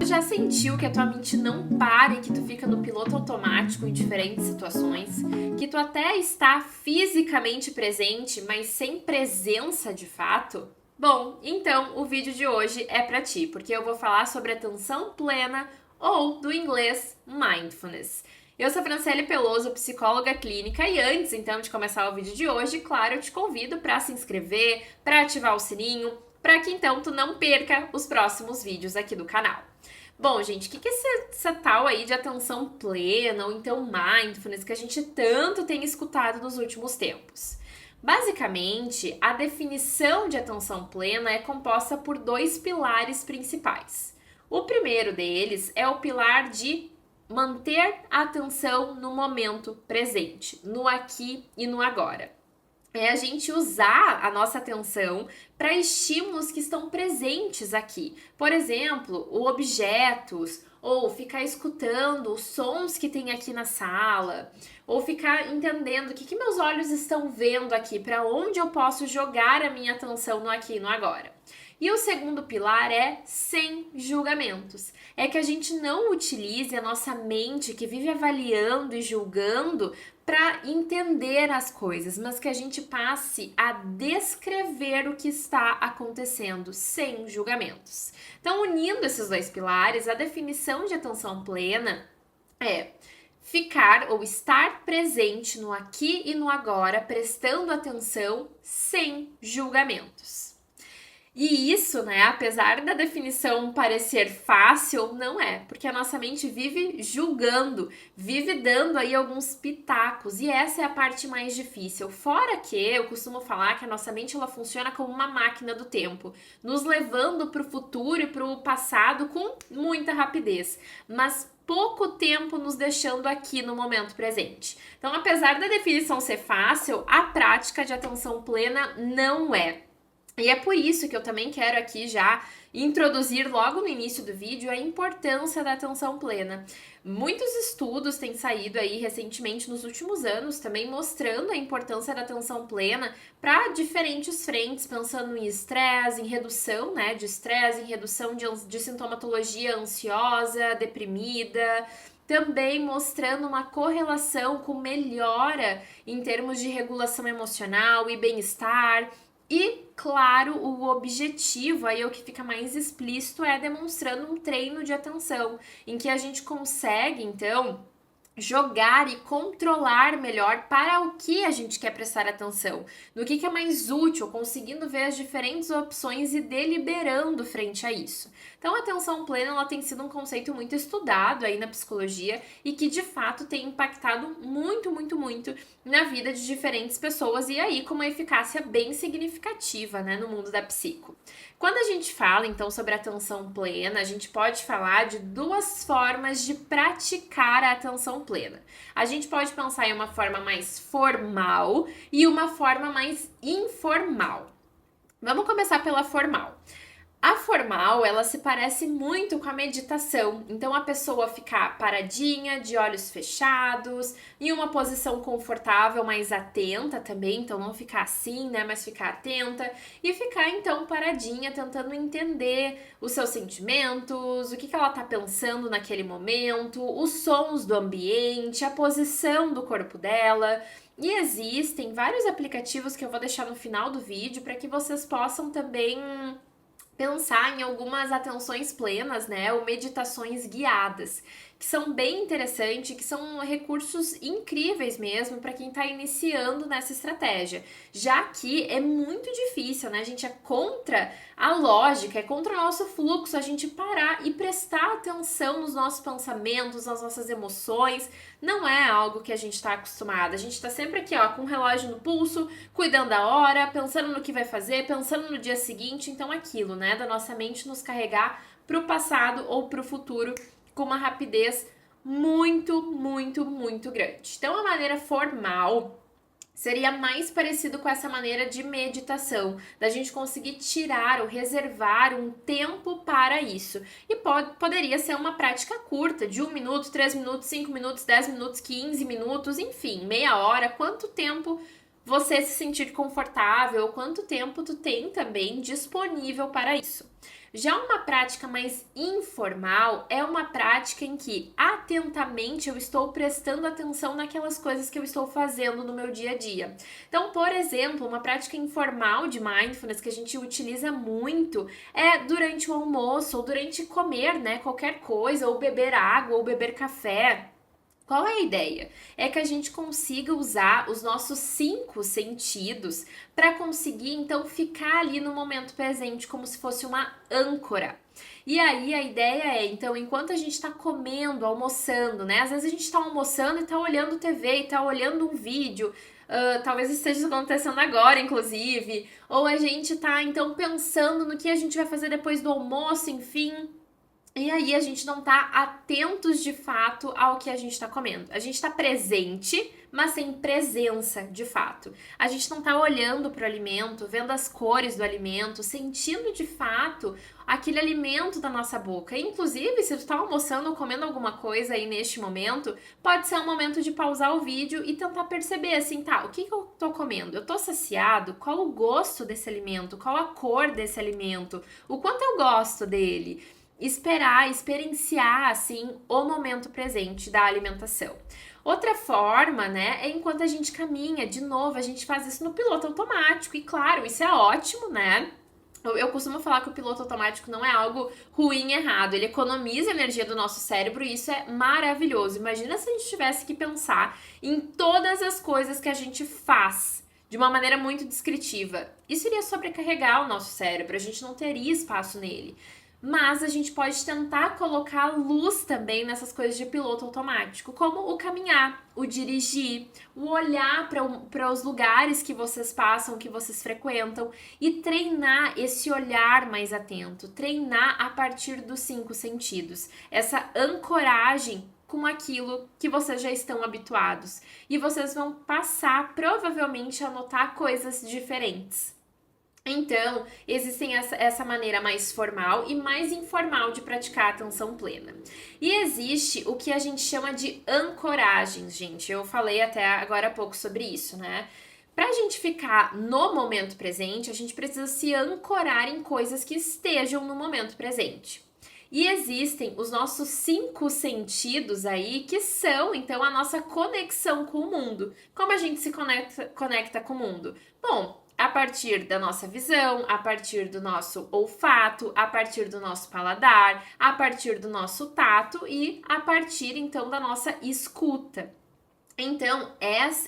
Tu já sentiu que a tua mente não para e que tu fica no piloto automático em diferentes situações? Que tu até está fisicamente presente, mas sem presença de fato? Bom, então o vídeo de hoje é pra ti, porque eu vou falar sobre atenção plena ou do inglês mindfulness. Eu sou Franciele Peloso, psicóloga clínica, e antes então de começar o vídeo de hoje, claro, eu te convido para se inscrever, para ativar o sininho, para que então tu não perca os próximos vídeos aqui do canal. Bom, gente, o que é essa tal aí de atenção plena ou então mindfulness que a gente tanto tem escutado nos últimos tempos? Basicamente, a definição de atenção plena é composta por dois pilares principais. O primeiro deles é o pilar de manter a atenção no momento presente, no aqui e no agora. É a gente usar a nossa atenção para estímulos que estão presentes aqui. Por exemplo, objetos, ou ficar escutando os sons que tem aqui na sala, ou ficar entendendo o que meus olhos estão vendo aqui, para onde eu posso jogar a minha atenção no aqui e no agora. E o segundo pilar é sem julgamentos. É que a gente não utilize a nossa mente que vive avaliando e julgando para entender as coisas, mas que a gente passe a descrever o que está acontecendo sem julgamentos. Então, unindo esses dois pilares, a definição de atenção plena é ficar ou estar presente no aqui e no agora, prestando atenção sem julgamentos. E isso, né, apesar da definição parecer fácil, não é, porque a nossa mente vive julgando, vive dando aí alguns pitacos, e essa é a parte mais difícil. Fora que eu costumo falar que a nossa mente ela funciona como uma máquina do tempo, nos levando para o futuro e para o passado com muita rapidez, mas pouco tempo nos deixando aqui no momento presente. Então, apesar da definição ser fácil, a prática de atenção plena não é. E é por isso que eu também quero aqui já introduzir logo no início do vídeo a importância da atenção plena. Muitos estudos têm saído aí recentemente nos últimos anos também mostrando a importância da atenção plena para diferentes frentes, pensando em estresse, em redução, né, de estresse, em redução de sintomatologia ansiosa, deprimida, também mostrando uma correlação com melhora em termos de regulação emocional e bem-estar. E, claro, o objetivo, aí o que fica mais explícito, é demonstrando um treino de atenção, em que a gente consegue, então, jogar e controlar melhor para o que a gente quer prestar atenção, no que é mais útil, conseguindo ver as diferentes opções e deliberando frente a isso. Então, a atenção plena ela tem sido um conceito muito estudado aí na psicologia e que de fato tem impactado muito, muito, muito na vida de diferentes pessoas e aí com uma eficácia bem significativa, né, no mundo da psico. Quando a gente fala, então, sobre atenção plena, a gente pode falar de duas formas de praticar a atenção plena. A gente pode pensar em uma forma mais formal e uma forma mais informal. Vamos começar pela formal. A formal, ela se parece muito com a meditação, então a pessoa ficar paradinha, de olhos fechados, em uma posição confortável, mas atenta também, então não ficar assim, né, mas ficar atenta e ficar então paradinha, tentando entender os seus sentimentos, o que ela tá pensando naquele momento, os sons do ambiente, a posição do corpo dela. E existem vários aplicativos que eu vou deixar no final do vídeo para que vocês possam também pensar em algumas atenções plenas, né, ou meditações guiadas, que são bem interessantes, que são recursos incríveis mesmo para quem está iniciando nessa estratégia, já que é muito difícil, né, a gente é contra a lógica, é contra o nosso fluxo, a gente parar e prestar atenção nos nossos pensamentos, nas nossas emoções, não é algo que a gente está acostumado, a gente está sempre aqui, ó, com o relógio no pulso, cuidando da hora, pensando no que vai fazer, pensando no dia seguinte, então aquilo, né, da nossa mente nos carregar para o passado ou para o futuro com uma rapidez muito, muito, muito grande. Então, a maneira formal seria mais parecido com essa maneira de meditação, da gente conseguir tirar ou reservar um tempo para isso. E poderia ser uma prática curta, de 1 minuto, 3 minutos, 5 minutos, 10 minutos, 15 minutos, enfim, meia hora, quanto tempo você se sentir confortável, quanto tempo tu tem também disponível para isso. Já uma prática mais informal é uma prática em que atentamente eu estou prestando atenção naquelas coisas que eu estou fazendo no meu dia a dia. Então, por exemplo, uma prática informal de mindfulness que a gente utiliza muito é durante o almoço ou durante comer, né, qualquer coisa, ou beber água ou beber café. Qual é a ideia? É que a gente consiga usar os nossos 5 sentidos para conseguir então ficar ali no momento presente como se fosse uma âncora. E aí a ideia é, então, enquanto a gente está comendo, almoçando, né? Às vezes a gente está almoçando e está olhando TV e está olhando um vídeo. Talvez esteja acontecendo agora, inclusive. Ou a gente está então pensando no que a gente vai fazer depois do almoço, enfim. E aí a gente não tá atentos de fato ao que a gente tá comendo. A gente tá presente, mas sem presença de fato. A gente não tá olhando pro alimento, vendo as cores do alimento, sentindo de fato aquele alimento da nossa boca. Inclusive, se tu tá almoçando ou comendo alguma coisa aí neste momento, pode ser um momento de pausar o vídeo e tentar perceber assim, tá, o que que eu tô comendo? Eu tô saciado? Qual o gosto desse alimento? Qual a cor desse alimento? O quanto eu gosto dele? Esperar, experienciar, assim, o momento presente da alimentação. Outra forma, né, é enquanto a gente caminha, de novo, a gente faz isso no piloto automático, e claro, isso é ótimo, né? Eu costumo falar que o piloto automático não é algo ruim e errado, ele economiza energia do nosso cérebro e isso é maravilhoso. Imagina se a gente tivesse que pensar em todas as coisas que a gente faz de uma maneira muito descritiva. Isso iria sobrecarregar o nosso cérebro, a gente não teria espaço nele. Mas a gente pode tentar colocar luz também nessas coisas de piloto automático, como o caminhar, o dirigir, o olhar para os lugares que vocês passam, que vocês frequentam e treinar esse olhar mais atento, treinar a partir dos 5 sentidos, essa ancoragem com aquilo que vocês já estão habituados. E vocês vão passar provavelmente a notar coisas diferentes. Então, existem essa maneira mais formal e mais informal de praticar a atenção plena. E existe o que a gente chama de ancoragens, gente. Eu falei até agora há pouco sobre isso, né? Pra gente ficar no momento presente, a gente precisa se ancorar em coisas que estejam no momento presente. E existem os nossos 5 sentidos aí, que são, então, a nossa conexão com o mundo. Como a gente se conecta com o mundo? Bom, a partir da nossa visão, a partir do nosso olfato, a partir do nosso paladar, a partir do nosso tato e a partir, então, da nossa escuta. Então,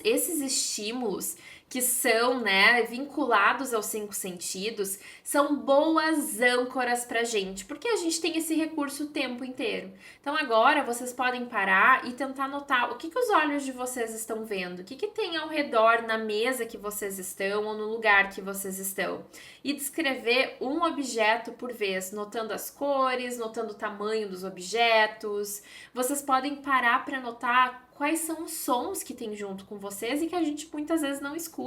esses estímulos que são, né, vinculados aos 5 sentidos, são boas âncoras pra gente, porque a gente tem esse recurso o tempo inteiro. Então agora vocês podem parar e tentar notar o que os olhos de vocês estão vendo, o que tem ao redor na mesa que vocês estão ou no lugar que vocês estão. E descrever um objeto por vez, notando as cores, notando o tamanho dos objetos. Vocês podem parar para notar quais são os sons que tem junto com vocês e que a gente muitas vezes não escuta.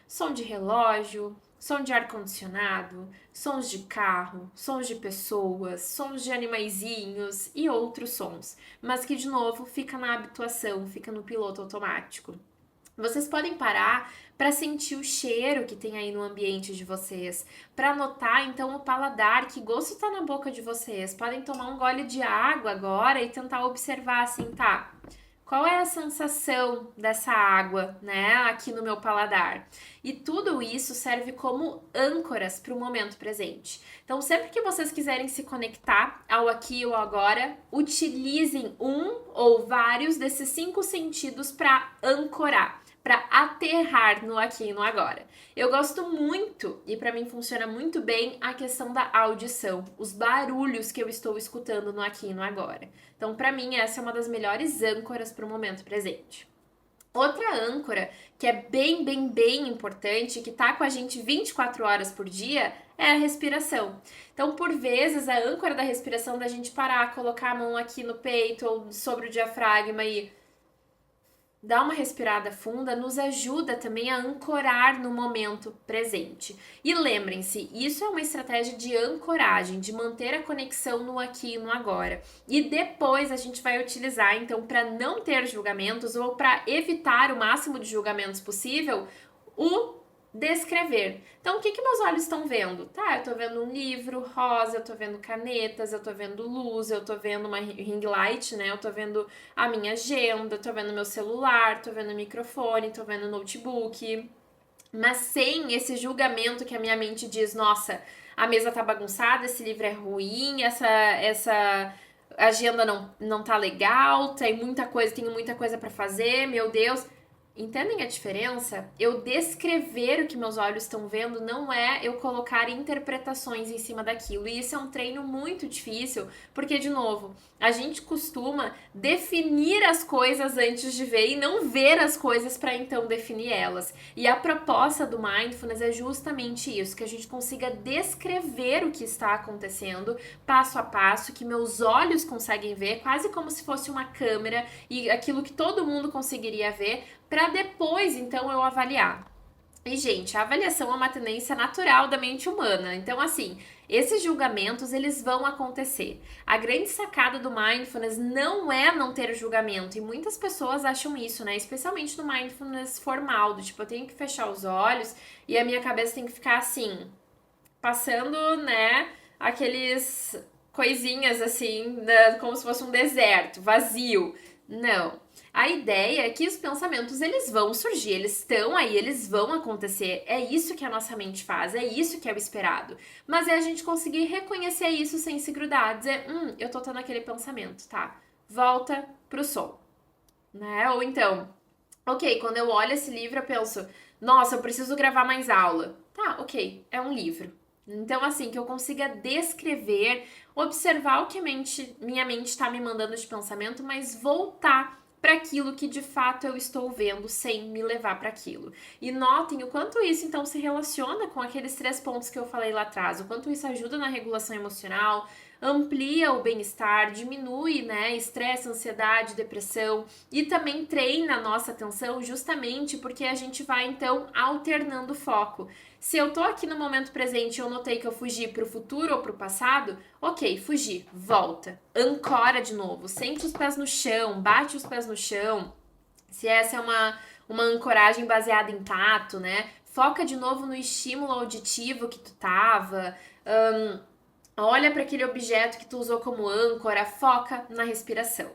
Som de relógio, som de ar-condicionado, sons de carro, sons de pessoas, sons de animaizinhos e outros sons, mas que de novo fica na habituação, fica no piloto automático. Vocês podem parar para sentir o cheiro que tem aí no ambiente de vocês, para notar então o paladar, que gosto está na boca de vocês. Podem tomar um gole de água agora e tentar observar assim, tá? Qual é a sensação dessa água, né, aqui no meu paladar? E tudo isso serve como âncoras para o momento presente. Então, sempre que vocês quiserem se conectar ao aqui ou agora, utilizem um ou vários desses 5 sentidos para ancorar, para aterrar no aqui e no agora. Eu gosto muito, e para mim funciona muito bem, a questão da audição, os barulhos que eu estou escutando no aqui e no agora. Então, para mim, essa é uma das melhores âncoras para o momento presente. Outra âncora, que é bem importante, que tá com a gente 24 horas por dia, é a respiração. Então, por vezes, a âncora da respiração, da gente parar, colocar a mão aqui no peito ou sobre o diafragma e dar uma respirada funda, nos ajuda também a ancorar no momento presente. E lembrem-se, isso é uma estratégia de ancoragem, de manter a conexão no aqui e no agora. E depois a gente vai utilizar, então, para não ter julgamentos ou para evitar o máximo de julgamentos possível, o descrever. Então, o que que meus olhos estão vendo? Tá, eu tô vendo um livro rosa, eu tô vendo canetas, eu tô vendo luz, eu tô vendo uma ring light, né? Eu tô vendo a minha agenda, tô vendo meu celular, tô vendo o microfone, tô vendo o notebook. Mas sem esse julgamento que a minha mente diz, nossa, a mesa tá bagunçada, esse livro é ruim, essa agenda não tá legal, tenho muita coisa para fazer, meu Deus. Entendem a diferença? Eu descrever o que meus olhos estão vendo não é eu colocar interpretações em cima daquilo. E isso é um treino muito difícil, porque, de novo, a gente costuma definir as coisas antes de ver e não ver as coisas para então definir elas. E a proposta do Mindfulness é justamente isso, que a gente consiga descrever o que está acontecendo passo a passo, que meus olhos conseguem ver, quase como se fosse uma câmera e aquilo que todo mundo conseguiria ver, para depois então eu avaliar. E, gente, a avaliação é uma tendência natural da mente humana. Então, assim, esses julgamentos, eles vão acontecer. A grande sacada do Mindfulness não é não ter julgamento. E muitas pessoas acham isso, né? Especialmente no Mindfulness formal. Do tipo, eu tenho que fechar os olhos e a minha cabeça tem que ficar assim, passando, né, aqueles coisinhas assim, como se fosse um deserto, vazio. Não. A ideia é que os pensamentos, eles vão surgir, eles estão aí, eles vão acontecer. É isso que a nossa mente faz, é isso que é o esperado. Mas é a gente conseguir reconhecer isso sem se grudar, dizer, eu tô tendo aquele pensamento, tá? Volta pro som, né? Ou então, ok, quando eu olho esse livro eu penso, nossa, eu preciso gravar mais aula. Tá, ok, é um livro. Então, assim, que eu consiga descrever, observar o que minha mente está me mandando de pensamento, mas voltar para aquilo que de fato eu estou vendo sem me levar para aquilo. E notem o quanto isso então se relaciona com aqueles 3 pontos que eu falei lá atrás, o quanto isso ajuda na regulação emocional, amplia o bem-estar, diminui, né, estresse, ansiedade, depressão e também treina a nossa atenção justamente porque a gente vai então alternando o foco. Se eu tô aqui no momento presente e eu notei que eu fugi pro futuro ou pro passado, ok, fugi, volta, ancora de novo, sente os pés no chão, bate os pés no chão. Se essa é uma ancoragem baseada em tato, né? Foca de novo no estímulo auditivo que tu tava. Olha para aquele objeto que tu usou como âncora, foca na respiração.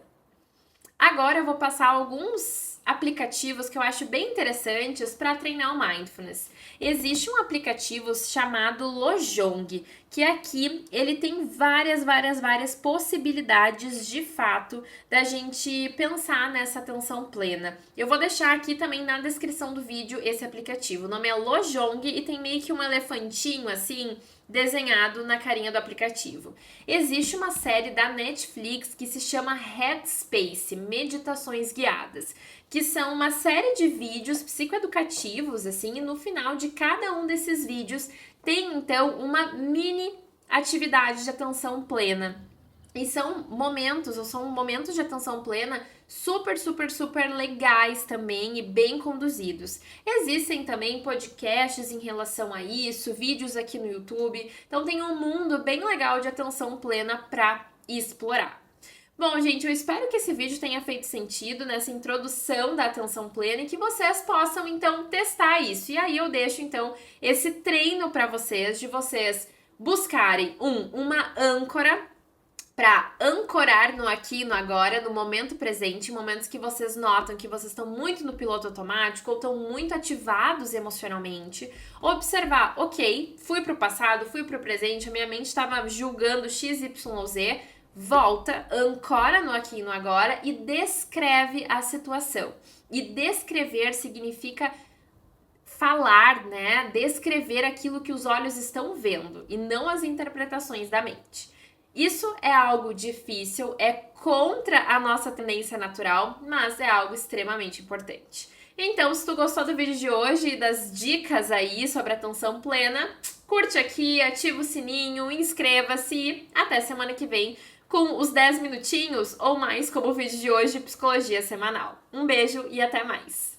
Agora eu vou passar alguns aplicativos que eu acho bem interessantes para treinar o Mindfulness. Existe um aplicativo chamado Lojong, que aqui ele tem várias possibilidades de fato da gente pensar nessa atenção plena. Eu vou deixar aqui também na descrição do vídeo esse aplicativo. O nome é Lojong e tem meio que um elefantinho assim desenhado na carinha do aplicativo. Existe uma série da Netflix que se chama Headspace, Meditações Guiadas, que são uma série de vídeos psicoeducativos, assim, e no final de cada um desses vídeos tem, então, uma mini atividade de atenção plena. E são momentos de atenção plena super legais também e bem conduzidos. Existem também podcasts em relação a isso, vídeos aqui no YouTube. Então tem um mundo bem legal de atenção plena para explorar. Bom, gente, eu espero que esse vídeo tenha feito sentido nessa introdução da atenção plena e que vocês possam, então, testar isso. E aí eu deixo, então, esse treino para vocês, de vocês buscarem uma âncora para ancorar no aqui e no agora, no momento presente, em momentos que vocês notam que vocês estão muito no piloto automático ou estão muito ativados emocionalmente. Observar, ok, fui pro passado, fui pro presente, a minha mente estava julgando XYZ, volta, ancora no aqui e no agora e descreve a situação. E descrever significa falar, né? Descrever aquilo que os olhos estão vendo e não as interpretações da mente. Isso é algo difícil, é contra a nossa tendência natural, mas é algo extremamente importante. Então, se tu gostou do vídeo de hoje e das dicas aí sobre atenção plena, curte aqui, ativa o sininho, inscreva-se. Até semana que vem com os 10 minutinhos ou mais como o vídeo de hoje de Psicologia Semanal. Um beijo e até mais!